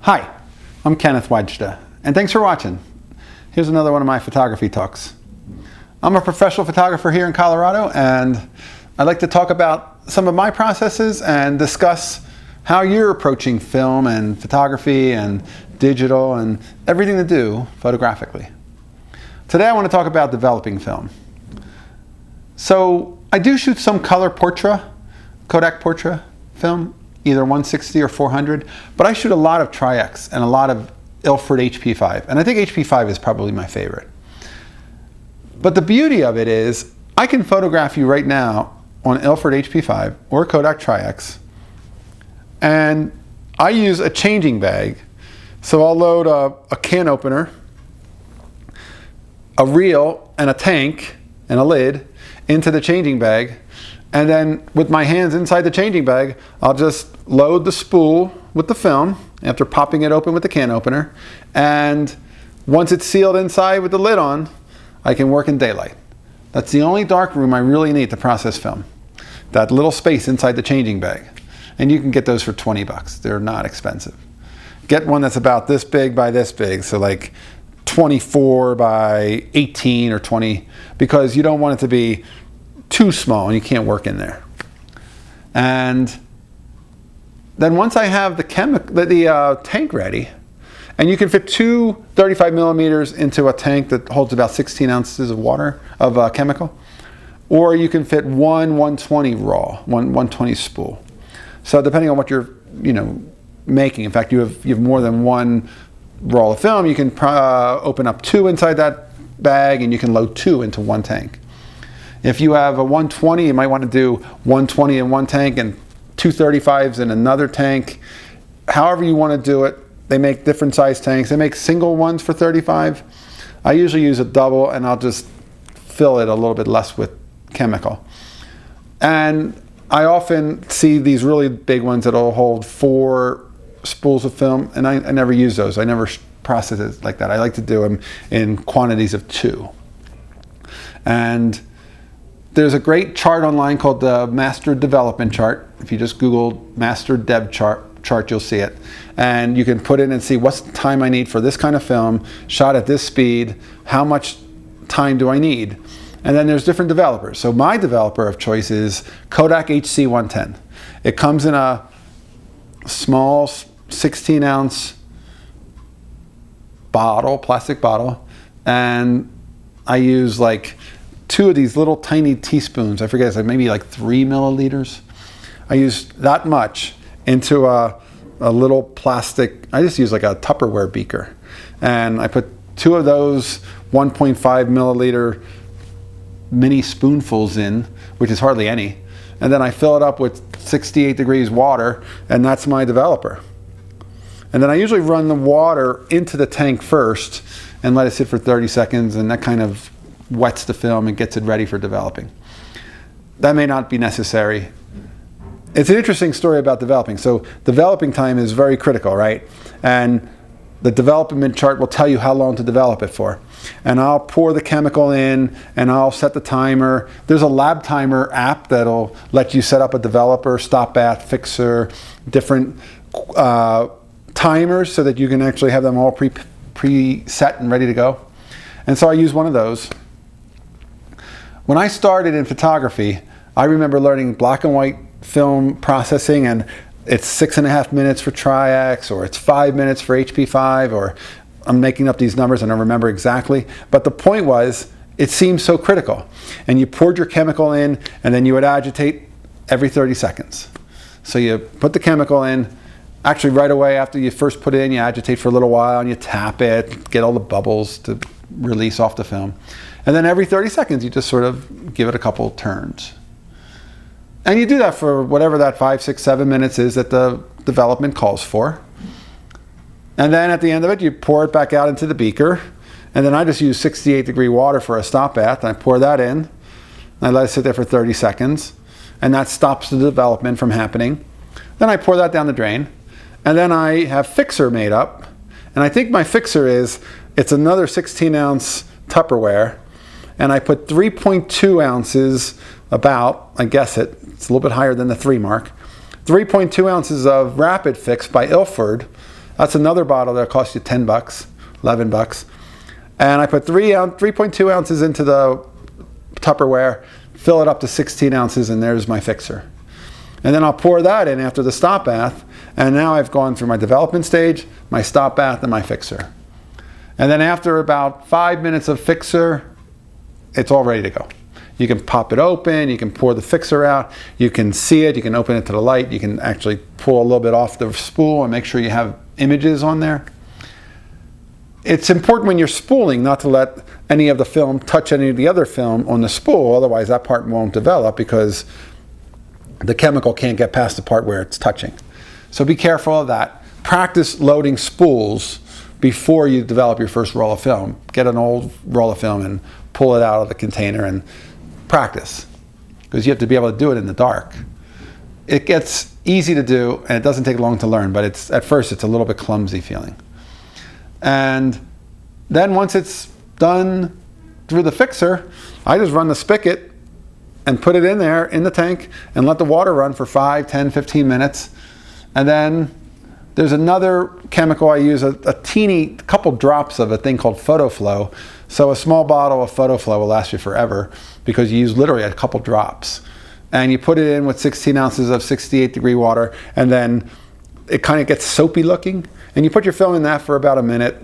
Hi, I'm Kenneth Wajda, and thanks for watching. Here's another one of my photography talks. I'm a professional photographer here in Colorado, and I'd like to talk about some of my processes and discuss how you're approaching film and photography and digital and everything to do photographically. Today I want to talk about developing film. So I do shoot some color portrait, Kodak portrait film, either 160 or 400, but I shoot a lot of Tri-X and a lot of Ilford HP5, and I think HP5 is probably my favorite. But the beauty of it is I can photograph you right now on Ilford HP5 or Kodak Tri-X, and I use a changing bag. So I'll load a can opener, a reel, and a tank, and a lid into the changing bag, and then with my hands inside the changing bag, I'll just load the spool with the film after popping it open with the can opener, and once it's sealed inside with the lid on, I can work in daylight. That's the only dark room I really need to process film. That little space inside the changing bag. And you can get those for 20 bucks. They're not expensive. Get one that's about this big by this big, so like 24 by 18 or 20, because you don't want it to be too small and you can't work in there. And then once I have the tank ready, and you can fit two 35 millimeters into a tank that holds about 16 ounces of water, of chemical, or you can fit one 120 raw, 120 spool. So depending on what you're making, in fact you have more than one roll of film, you can open up two inside that bag and you can load two into one tank. If you have a 120, you might want to do 120 in one tank and two 35s in another tank. However you want to do it. They make different size tanks. They make single ones for 35. I usually use a double, and I'll just fill it a little bit less with chemical. And I often see these really big ones that'll hold 4 spools of film, and I never use those. I never process it like that. I like to do them in quantities of 2. And there's a great chart online called the Master Development Chart. If you just Google Master Dev Chart, you'll see it. And you can put in and see what's the time I need for this kind of film, shot at this speed, how much time do I need? And then there's different developers. So my developer of choice is Kodak HC110. It comes in a small 16 ounce bottle, plastic bottle, and I use like 2 of these little tiny teaspoons. I forget, it's like maybe like 3 milliliters. I use that much into a little plastic, I just use like a Tupperware beaker. And I put 2 of those 1.5 milliliter mini spoonfuls in, which is hardly any. And then I fill it up with 68 degrees water, and that's my developer. And then I usually run the water into the tank first and let it sit for 30 seconds, and that kind of wets the film and gets it ready for developing. That may not be necessary. It's an interesting story about developing. So developing time is very critical, right? And the development chart will tell you how long to develop it for. And I'll pour the chemical in and I'll set the timer. There's a lab timer app that'll let you set up a developer, stop bath, fixer, different timers so that you can actually have them all pre-set and ready to go. And so I use one of those. When I started in photography, I remember learning black and white film processing, and it's 6.5 minutes for Tri-X, or it's 5 minutes for HP5, or I'm making up these numbers, I don't remember exactly. But the point was, it seemed so critical. And you poured your chemical in, and then you would agitate every 30 seconds. So you put the chemical in, actually right away after you first put it in, you agitate for a little while, and you tap it, get all the bubbles to release off the film. And then every 30 seconds, you just sort of give it a couple turns. And you do that for whatever that 5, 6, 7 minutes is that the development calls for. And then at the end of it, you pour it back out into the beaker. And then I just use 68 degree water for a stop bath. And I pour that in. And I let it sit there for 30 seconds. And that stops the development from happening. Then I pour that down the drain. And then I have fixer made up. And I think my fixer it's another 16 ounce Tupperware. And I put 3.2 ounces about, I guess it's a little bit higher than the 3 mark, 3.2 ounces of Rapid Fix by Ilford That's another bottle that costs you $10, $11. And I put 3.2 ounces into the Tupperware, fill it up to 16 ounces, and there's my fixer. And then I'll pour that in after the stop bath, and now I've gone through my development stage, my stop bath, and my fixer. And then after about 5 minutes of fixer, it's all ready to go. You can pop it open, you can pour the fixer out, you can see it, you can open it to the light, you can actually pull a little bit off the spool and make sure you have images on there. It's important when you're spooling not to let any of the film touch any of the other film on the spool, otherwise that part won't develop because the chemical can't get past the part where it's touching. So be careful of that. Practice loading spools before you develop your first roll of film. Get an old roll of film and pull it out of the container and practice, because you have to be able to do it in the dark. It gets easy to do and it doesn't take long to learn, but at first it's a little bit clumsy feeling. And then once it's done through the fixer, I just run the spigot and put it in there in the tank and let the water run for 5, 10, 15 minutes. And then there's another chemical I use, a teeny couple drops of a thing called Photo Flow. So a small bottle of Photo Flow will last you forever because you use literally a couple drops. And you put it in with 16 ounces of 68-degree water, and then it kind of gets soapy looking. And you put your film in that for about a minute,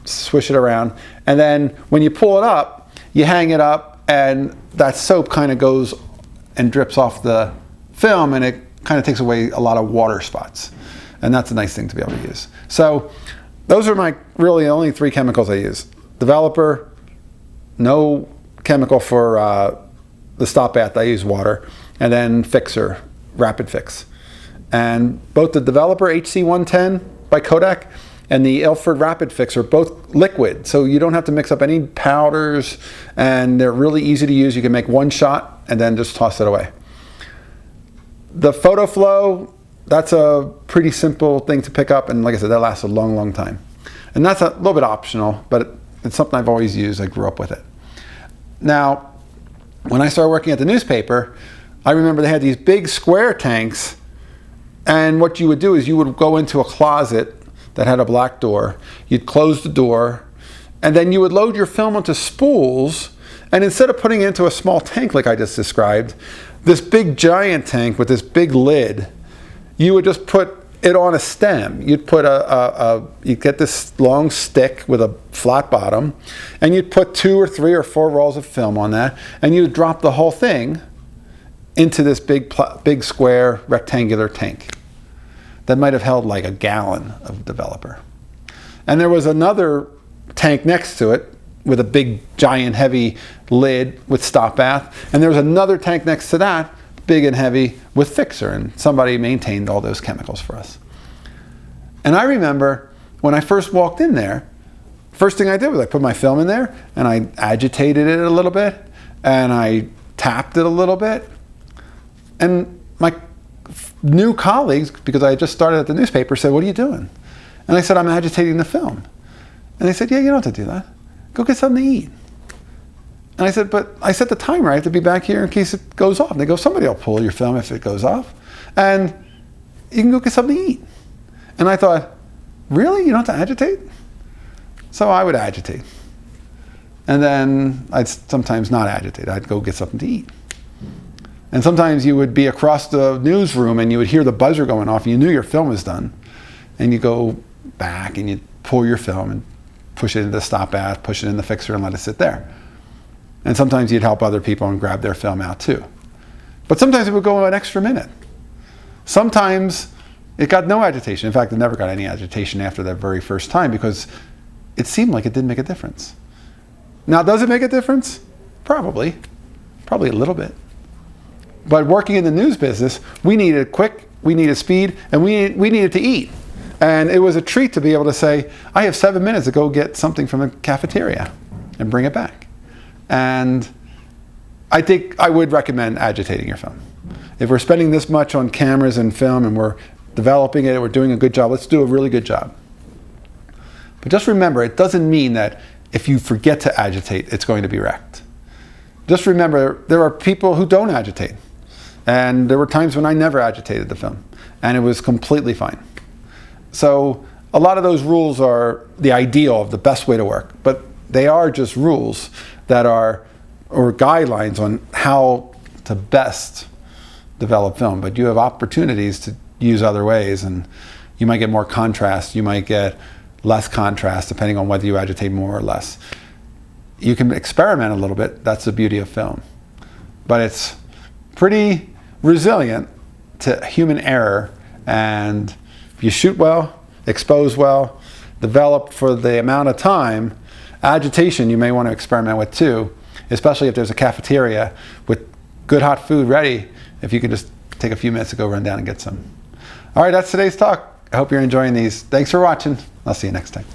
swish it around, and then when you pull it up, you hang it up, and that soap kind of goes and drips off the film, and it kind of takes away a lot of water spots. And that's a nice thing to be able to use. So those are my really only 3 chemicals I use. Developer, no chemical for the stop bath, I use water, and then fixer, rapid fix. And both the Developer HC110 by Kodak and the Ilford Rapid Fix are both liquid, so you don't have to mix up any powders, and they're really easy to use. You can make one shot and then just toss it away. The Photo Flow, that's a pretty simple thing to pick up, and like I said, that lasts a long, long time. And that's a little bit optional, but it's something I've always used. I grew up with it. Now, when I started working at the newspaper, I remember they had these big square tanks, and what you would do is you would go into a closet that had a black door, you'd close the door, and then you would load your film onto spools, and instead of putting it into a small tank like I just described, this big giant tank with this big lid, you would just put it on a stem. You'd put you'd get this long stick with a flat bottom, and you'd put 2 or 3 or 4 rolls of film on that, and you'd drop the whole thing into this big square rectangular tank that might have held like a gallon of Developer. And there was another tank next to it with a big giant heavy lid with stop bath, and there was another tank next to that, big and heavy, with fixer, and somebody maintained all those chemicals for us. And I remember when I first walked in there, first thing I did was I put my film in there and I agitated it a little bit and I tapped it a little bit, and my new colleagues, because I had just started at the newspaper, said, "What are you doing?" And I said, "I'm agitating the film." And they said, "Yeah, you don't have to do that. Go get something to eat." And I said, "But I set the timer. I have to be back here in case it goes off." And they go, "Somebody will pull your film if it goes off. And you can go get something to eat." And I thought, really? You don't have to agitate? So I would agitate. And then I'd sometimes not agitate. I'd go get something to eat. And sometimes you would be across the newsroom and you would hear the buzzer going off and you knew your film was done. And you go back and you pull your film and push it into the stop bath, push it in the fixer and let it sit there. And sometimes you'd help other people and grab their film out too. But sometimes it would go an extra minute. Sometimes it got no agitation. In fact, it never got any agitation after that very first time because it seemed like it didn't make a difference. Now, does it make a difference? Probably a little bit. But working in the news business, we needed quick, we needed speed, and we needed to eat. And it was a treat to be able to say, I have 7 minutes to go get something from the cafeteria and bring it back. And I think I would recommend agitating your film. If we're spending this much on cameras and film and we're developing it, we're doing a good job, let's do a really good job. But just remember, it doesn't mean that if you forget to agitate, it's going to be wrecked. Just remember, there are people who don't agitate. And there were times when I never agitated the film, and it was completely fine. So a lot of those rules are the ideal of the best way to work, but they are just rules that are, or guidelines on how to best develop film. But you have opportunities to use other ways, and you might get more contrast, you might get less contrast depending on whether you agitate more or less. You can experiment a little bit, that's the beauty of film. But it's pretty resilient to human error, and if you shoot well, expose well, develop for the amount of time, agitation you may want to experiment with too, especially if there's a cafeteria with good hot food ready, if you can just take a few minutes to go run down and get some. All right, that's today's talk. I hope you're enjoying these. Thanks for watching. I'll see you next time.